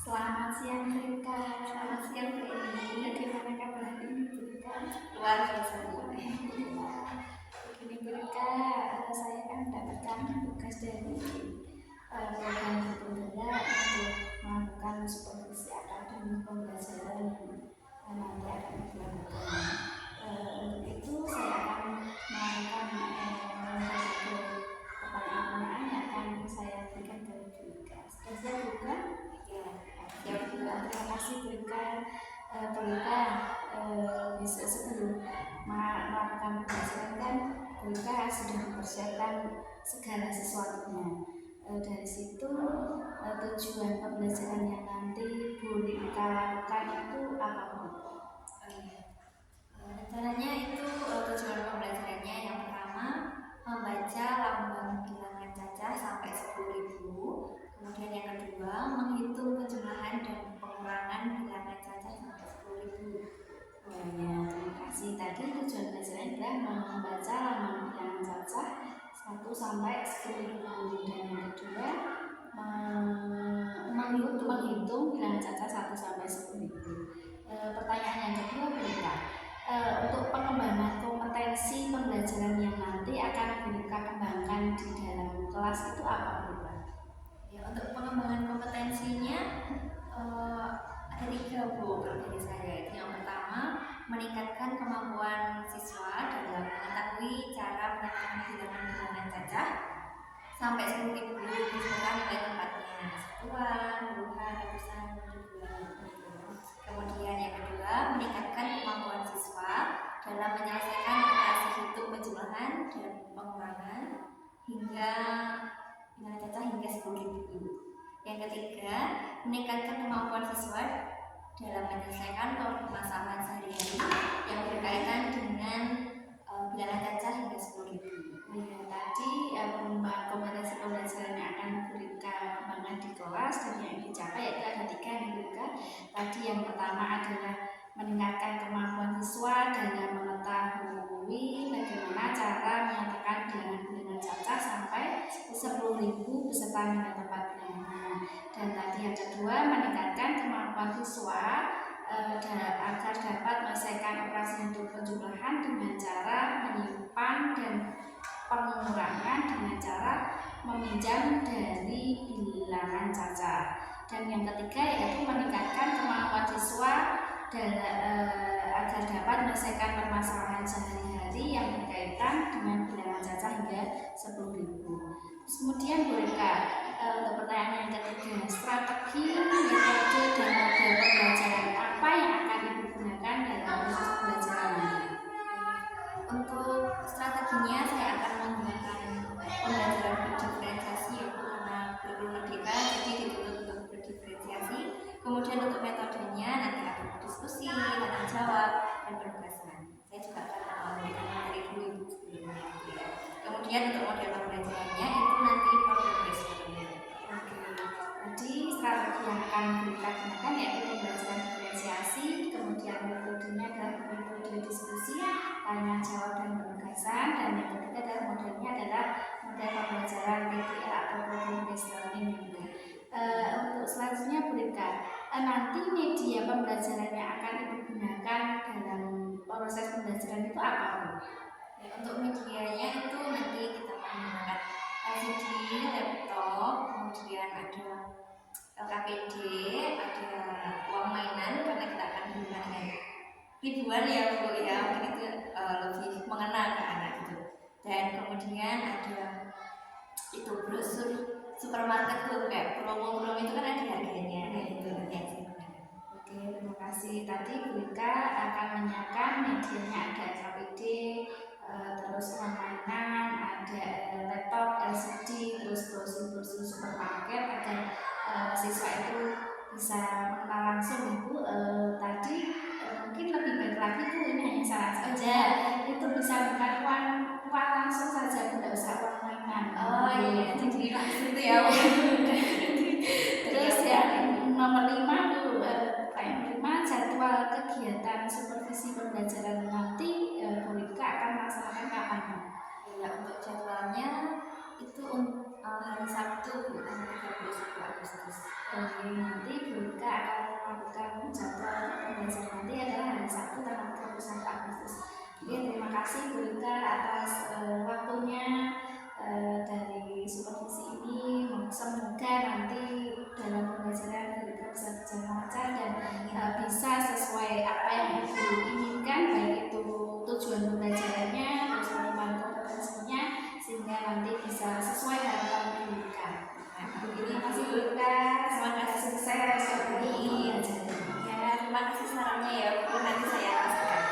Selamat siang Rika. Selamat siang Bu Eni. Bagaimana kabar hari ini Bu Rika? Luar biasa Bu. Alhamdulillah. Begini Bu Rika, saya kan mendapatkan tugas dari program Bunda untuk melakukan supervisi akademik pembelajaran yang nanti akan dilakukan. Untuk itu saya akan melakukan berbagai pertanyaan-pertanyaan yang akan saya berikan dari Bu Rika. Sudah siap Bu Rika? Ya, terima kasih Bu Rika. Bu Rika, sebelum melakukan pembelajaran kan Bu Rika sudah mempersiapkan segala sesuatunya. Dari situ tujuan pembelajaran yang nanti Bu Rika lakukan itu apa Bu? Rencananya itu tujuan pembelajarannya yang pertama membaca lambang bilangan cacah sampai 10.000. Kemudian yang kedua menghitung penjumlahan dan pengurangan bilangan cacah sampai 10.000. Ya, terima kasih. Tadi tujuan pelajaran adalah membaca lambang bilangan cacah 1 sampai 10.000 dan yang kedua menghitung bilangan cacah 1 sampai 10.000. Pertanyaan yang kedua berita. Untuk pengembangan kompetensi pembelajaran yang nanti akan Bu Rika kembangkan di dalam kelas itu apa Bu Rika? Ya, untuk pengembangan kompetensinya ada 3 Bu dari saya. Yang pertama meningkatkan kemampuan siswa dalam mengetahui cara menentukan bilangan cacah sampai 10.000 beserta nilai tempatnya, satuan, puluhan, ratusan, ribuan. Kemudian yang kedua meningkatkan kemampuan siswa dalam menyelesaikan operasi hitung penjumlahan dan pengurangan hingga bilangan cacah hingga 10.000. Yang ketiga meningkatkan kemampuan siswa dalam menyelesaikan permasalahan sehari-hari yang berkaitan dengan bilangan cacah hingga 10.000. Ya, tadi pengembangan kompetensi pembelajaran yang akan Bu Rika kembangkan di kelas dan yang dicapai yaitu ada 3 yang Bu Rika. Tadi yang pertama adalah meningkatkan kemampuan siswa dalam mengetahui bagaimana cara menyatakan bilangan cacah sampai 10.000 beserta nilai tempat bilangannya. Dan tadi yang kedua meningkatkan kemampuan siswa agar dapat menyelesaikan operasi hitung penjumlahan dengan cara menyimpan dan pengurangan dengan cara meminjam dari bilangan cacah. Dan yang ketiga yaitu meningkatkan kemampuan siswa agar dapat menyelesaikan permasalahan sehari-hari yang berkaitan dengan bilangan cacah hingga 10.000. Kemudian Bu Rika, untuk pertanyaan yang ketiga, strategi, metode, dan model pembelajaran apa yang akan Ibu gunakan dalam proses pembelajaran nanti? Untuk strateginya saya akan menggunakan pembelajaran berdiferensiasi karena belum merdeka jadi dituntut untuk berdiferensiasi. Kemudian untuk metodenya nanti ada diskusi, tanya jawab, dan penugasan. Saya juga akan memberikan materi dulu sebelumnya. Kemudian untuk model pembelajarannya itu nanti problem based learning. Jadi strategi yang akan kita gunakan yaitu pembelajaran diferensiasi, kemudian metodenya adalah metode diskusi, tanya jawab dan penugasan, dan yang ketiga adalah modelnya adalah model pembelajaran PBL atau problem based learning. Untuk selanjutnya Bu Rika, nanti media pembelajaran yang akan Ibu gunakan dalam proses pembelajaran itu apa Bu? Ya, untuk medianya itu nanti kita akan menggunakan LCD, laptop, kemudian ada LKPD, ada uang mainan karena kita akan menggunakan ribuan ya Bu ya, mungkin itu lebih mengenal ke anak itu. Dan kemudian ada itu brosur supermarket tuh kayak promo-promo itu kan ada harganya, itu yang saya gunakan. Oke, terima kasih. Tadi Bu Rika akan menyiapkan medianya ada LKPD, terus uang mainan, ada laptop, LCD, terus brosur supermarket agar siswa itu bisa mengenal langsung Ibu. Tadi mungkin lebih baik lagi Bu, ini hanya saran saja, itu bisa bukan uang langsung saja, tidak usah uang mainan. Oh iya, jadi langsung itu ya. Terus yang nomor 5 Bu, jadwal kegiatan supervisi pembelajaran nanti Bu Rika akan melaksanakan kapan Bu? Ya, untuk jadwalnya itu hari Sabtu, tanggal 31 Agustus. Nanti BK akan melakukan jadwal pembelajaran nanti adalah hari Sabtu tanggal 31 Agustus. Oke, terima kasih Bu Rika atas waktunya dari supervisi ini. Semoga nanti dalam pembelajaran Bu Rika bisa berjalan lancar dan bisa sesuai apa yang Ibu inginkan, baik itu tujuan pembelajarannya, terus pengembangan kompetensinya, sehingga nanti bisa sesuai harapan Bu Rika. Terima kasih Bu Rika. Terima kasih sukses seperti ini aja. Ya, terima kasih sarannya ya Bu, nanti saya rasakan.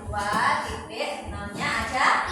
Dua titik nolnya ada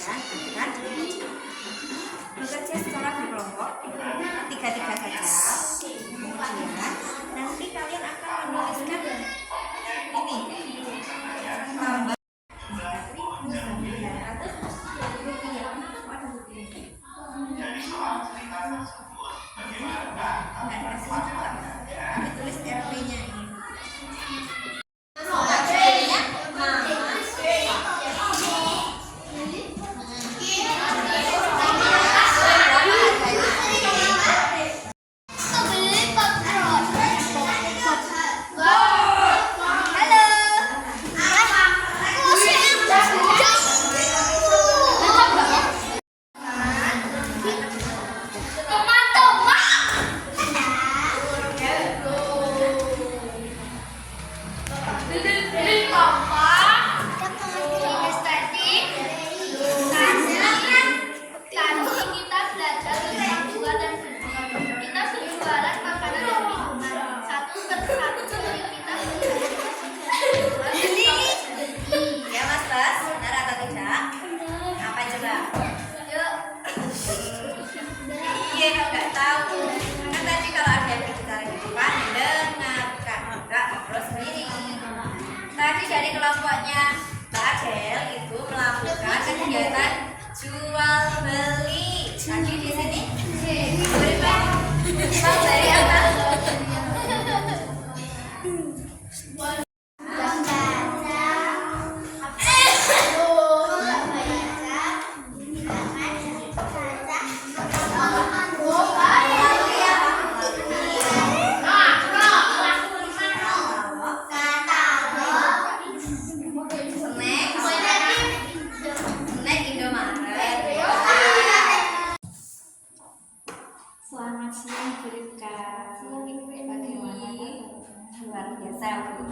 akan bekerja secara berkelompok, 3-3 saja. Kemudian nanti kalian akan menuliskan ini tambah ditulis RP-nya ini. Dari kelompoknya Mbak Adel itu melakukan kegiatan jual beli. Tadi di sini berikan dari apa? Selamat siang Bu Ripka. Bagaimana Luar biasa Bu.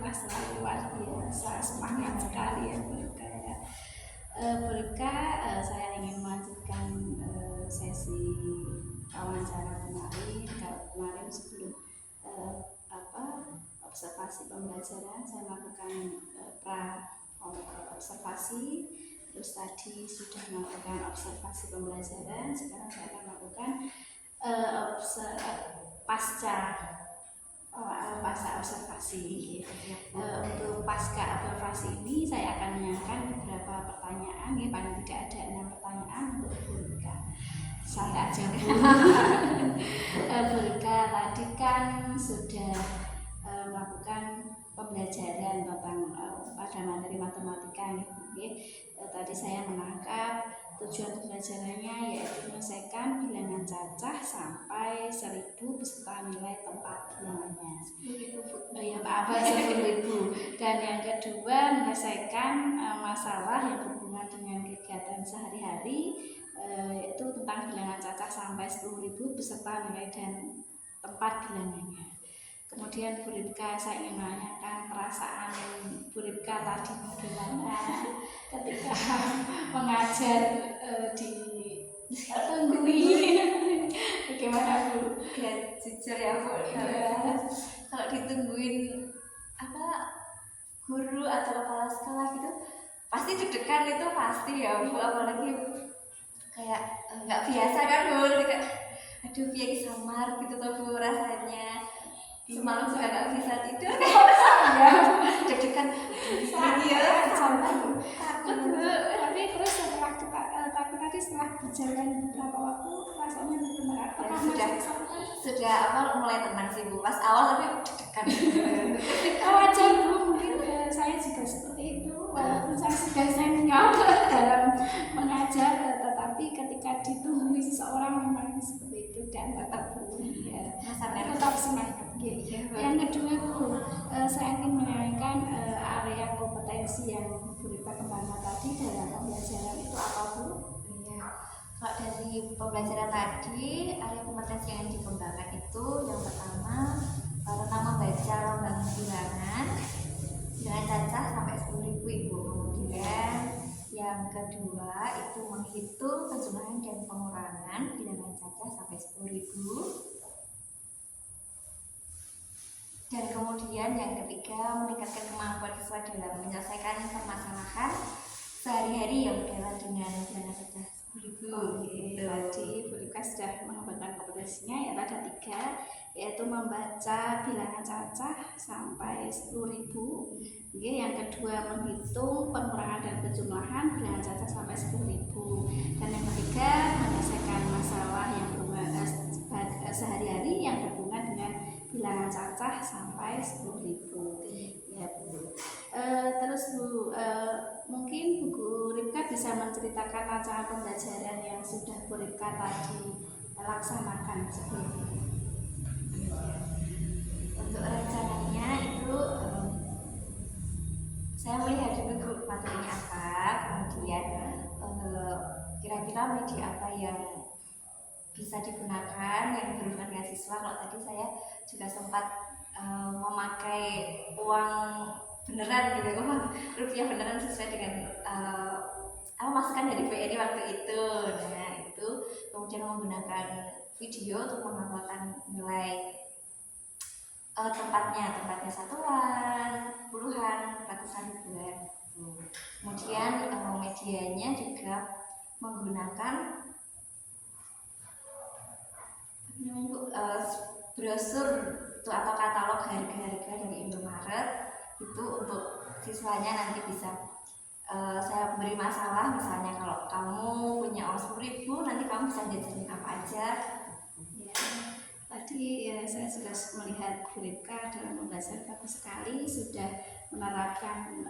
Masalah luar biasa, semangat sekali ya Bu Ripka ya. Bu Ripka, saya ingin melanjutkan sesi wawancara kemarin sebelum observasi pembelajaran. Saya melakukan observasi. Terus tadi sudah melakukan observasi pembelajaran, sekarang saya akan melakukan pasca observasi. Untuk pasca observasi ini saya akan menanyakan beberapa pertanyaan, ya paling tidak ada 6 pertanyaan untuk Bu Rika. Saya aja Bu Rika tadi kan sudah melakukan pembelajaran tentang pada materi matematika ya. Tadi saya menangkap tujuan pembelajarannya yaitu menyelesaikan bilangan cacah sampai 1000 beserta nilai tempat bilangannya. 10.000. Dan yang kedua menyelesaikan masalah yang berhubungan dengan kegiatan sehari-hari, yaitu tentang bilangan cacah sampai 10.000 beserta nilai dan tempat bilangannya. Kemudian Bu Ripka, saya ingin menanyakan perasaan Bu Ripka tadi bagaimana ketika mengajar ditunggui. Bagaimana Bu? Ya jujur ya Bu, kalau ditungguin guru atau kepala sekolah gitu pasti deg-degan, itu pasti ya Bu, apalagi kayak nggak biasa kan Bu, kayak aduh biar samar gitu tuh Bu rasanya. Semalam juga nggak bisa tidur ya, deg-degan Saya takut. Tapi terus setelah setelah berjalan beberapa waktu rasanya benar sudah mulai tenang sih Bu. Pas awal tapi deg-degan. Wajar Bu, mungkin saya juga seperti itu, walaupun saya sudah senior dalam mengajar, tetapi ketika ditunggui seseorang memang seperti itu dan tetap tetap semangat. Yang kedua Bu, saya ingin menanyakan area kompetensi yang Bu Ripka kembangkan tadi dalam pembelajaran itu apa Bu? Iya, kalau dari pembelajaran tadi area kompetensi yang dikembangkan itu yang pertama tentang membaca lambang bilangan cacah sampai 10.000 Ibu. Kemudian yang kedua itu menghitung penjumlahan dan pengurangan bilangan cacah sampai 10.000. Dan kemudian yang ketiga meningkatkan kemampuan siswa dalam menyelesaikan permasalahan sehari-hari yang berkaitan dengan bilangan cacah 10.000. Oke, tadi Bu Ripka sudah mengembangkan kompetensinya ya, ada 3, yaitu membaca bilangan cacah sampai 10.000. Oke, yang kedua menghitung pengurangan dan penjumlahan bilangan cacah sampai 10.000. Dan yang ketiga menyelesaikan masalah yang sehari-hari yang berhubungan dengan bilangan cacah sampai 10.000. Ya Bu. Terus Bu, mungkin Bu Ripka bisa menceritakan rancangan pembelajaran yang sudah Bu Ripka tadi laksanakan sebelumnya. Untuk rencananya itu saya melihat dulu materinya apa, kemudian kira-kira media apa yang bisa digunakan yang berhubungan dengan siswa. Kalau tadi saya juga sempat memakai uang beneran gitu, uang rupiah beneran sesuai dengan masukan dari BRI waktu itu. Nah itu kemudian menggunakan video untuk menghafalkan nilai tempatnya satuan, puluhan, ratusan ribuan. Kemudian medianya juga menggunakan brosur itu atau katalog harga-harga dari Indomaret itu untuk siswanya nanti bisa saya beri masalah, misalnya kalau kamu punya uang 10.000 nanti kamu bisa jajanin apa aja. Ya, tadi ya saya sudah melihat Bu Ripka dalam pembahasan bagus sekali, sudah menerapkan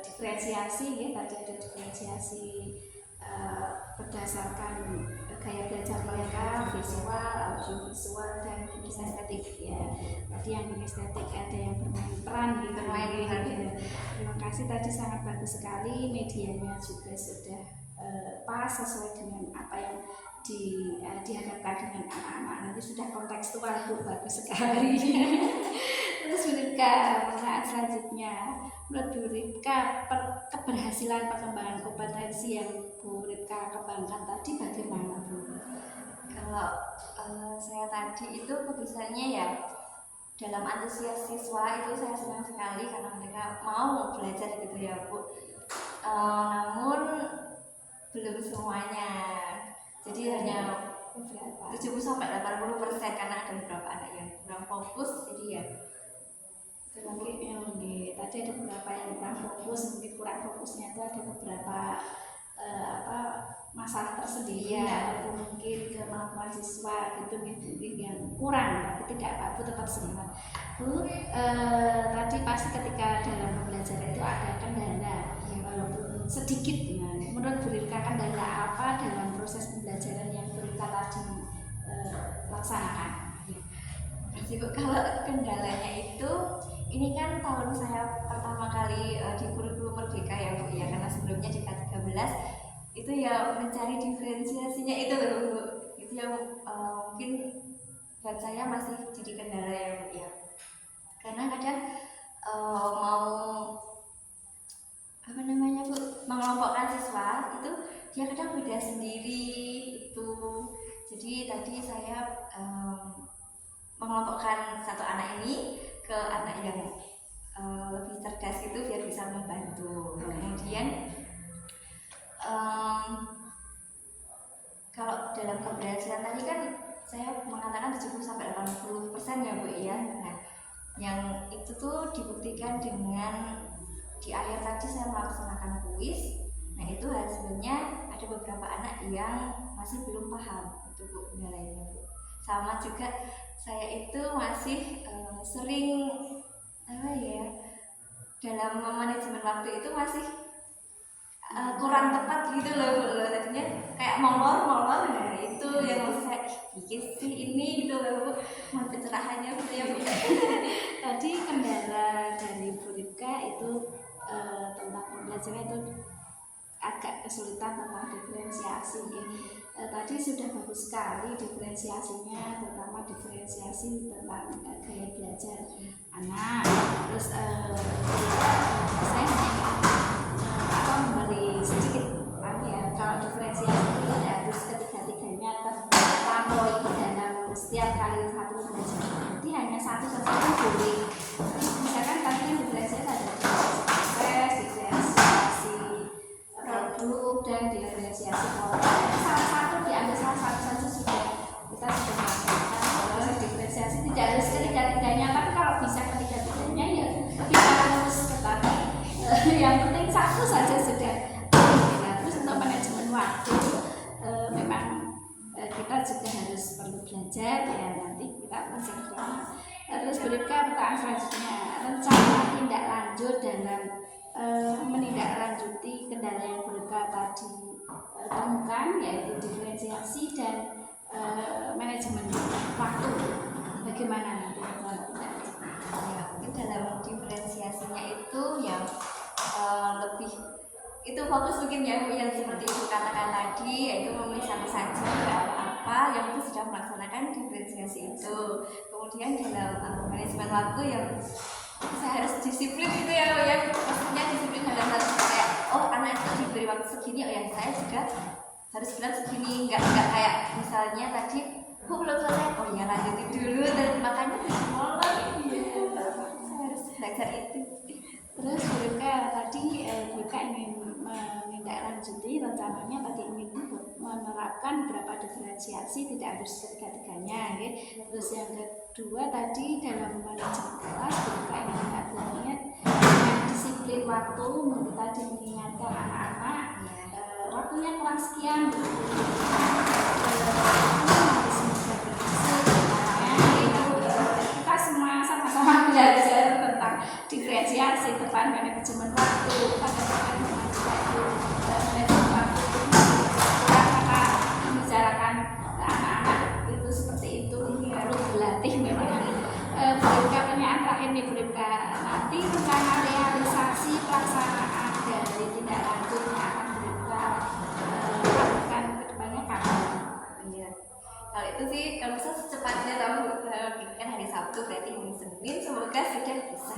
diferensiasi ya, tadi ada diferensiasi berdasarkan gaya belajar mereka, visual, audiovisual, dan kinestetik ya. Tadi yang kinestetik ada yang bermain peran gitu, bermain peran. Ya. Terima kasih, tadi sangat bagus sekali, medianya juga sudah pas sesuai dengan apa yang dihadapkan dengan anak-anak. Nanti sudah kontekstual Bu, bagus sekali. Terus Bu Ripka, pertanyaan selanjutnya, menurut Bu Ripka keberhasilan pengembangan kompetensi yang Bu Ripka kembangkan tadi bagaimana Bu? Kalau saya tadi itu kebiasaannya ya dalam antusias siswa itu saya senang sekali karena mereka mau belajar gitu ya Bu. Namun belum semuanya, jadi hanya 70-80% karena ada beberapa anak yang kurang fokus, jadi ya mungkin tadi ada beberapa yang kurang fokus, mungkin kurang fokusnya itu ada beberapa masalah tersendiri ataupun mungkin kemampuan siswa gitu yang kurang, tapi tidak apa-apa, tetap semangat Bu. Tadi pasti ketika dalam pembelajaran itu ada kendala ya, walaupun sedikit. Menurut Bu Ripka kendala apa dalam proses pembelajaran yang Bu Ripka tadi laksanakan? Jadi Bu, kalau kendalanya itu ini kan tahun saya pertama kali di kurikulum Merdeka ya Bu ya, karena sebelumnya di K13 itu ya mencari diferensiasinya itu loh Bu, itu yang mungkin buat saya masih jadi kendala ya Bu ya, karena kadang mau Bu, mengelompokkan siswa itu dia kadang beda sendiri itu. Jadi tadi saya mengelompokkan satu anak ini ke anak yang lebih cerdas itu biar bisa membantu. Kemudian kalau dalam keberhasilan tadi kan saya mengatakan 70-80% ya Bu ya. Nah, yang itu tuh dibuktikan dengan di akhir tadi saya melaksanakan kuis. Nah, itu hasilnya ada beberapa anak yang masih belum paham itu Bu kendalanya Bu. Sama juga saya itu masih sering dalam manajemen waktu itu masih kurang tepat gitu loh, tadinya kayak molor. Nah itu yang masih saya sih ini gitu loh Bu, mohon pencerahannya gitu ya Bu. Tadi kendala dari Bu Ripka itu tentang pembelajaran itu agak kesulitan tentang diferensiasi ya. Tadi sudah bagus sekali diferensiasinya, terutama diferensiasi tentang gaya belajar anak. Terus saya hanya memberi sedikit ya, kalau diferensiasi itu tidak harus ketiga-tiganya terlampaui dalam setiap kali satu pembelajaran. Jadi hanya satu saja boleh. Misalkan tadi diferensiasi ada diferensiasi satu saja sudah. Nah, terus untuk manajemen waktu memang kita juga harus perlu belajar ya, nanti kita akan segera. Terus berikutnya pertanyaan selanjutnya, rencana tindak lanjut dalam menindaklanjuti kendala yang Berka tadi temukan, yaitu diferensiasi dan manajemen waktu. Bagaimana nanti Ya, mungkin dalam diferensiasinya itu yang lebih itu fokus mungkin ya Bu, yang seperti Ibu katakan tadi, yaitu memisahkan saja apa-apa yang itu sudah melaksanakan diferensiasi itu. Kemudian dalam manajemen waktu yang saya harus disiplin gitu ya Bu, ya maksudnya disiplin dalam hal kayak oh anak itu diberi waktu segini, oh ya saya juga harus bilang segini, nggak kayak misalnya tadi Bu belum selesai, oh ya lanjutin dulu, dan makanya molor gitu. Saya harus belajar itu. Terus Berka tadi Berka ingin menindaklanjuti rencananya tadi ingin menerapkan beberapa diferensiasi, tidak harus ketiga-tiganya ya. Terus yang kedua tadi dalam manajemen kelas Berka ingin mengajarnya dengan disiplin waktu, tadi mengingatkan anak-anak waktunya kurang sekian kita semua sama-sama belajar tentang diferensiasi tentang manajemen waktu, manajemen waktu karena membicarakan anak-anak itu seperti itu perlu dilatih memang. Berikutnya pertanyaan terakhir nih Berka, nanti rencana realisasi pelaksanaan dari tindak lanjut yang akan Berka lakukan ke depannya kapan? Iya. Kalau itu sih kalau bisa secepatnya tahu kan hari Sabtu berarti hari Senin semoga sudah bisa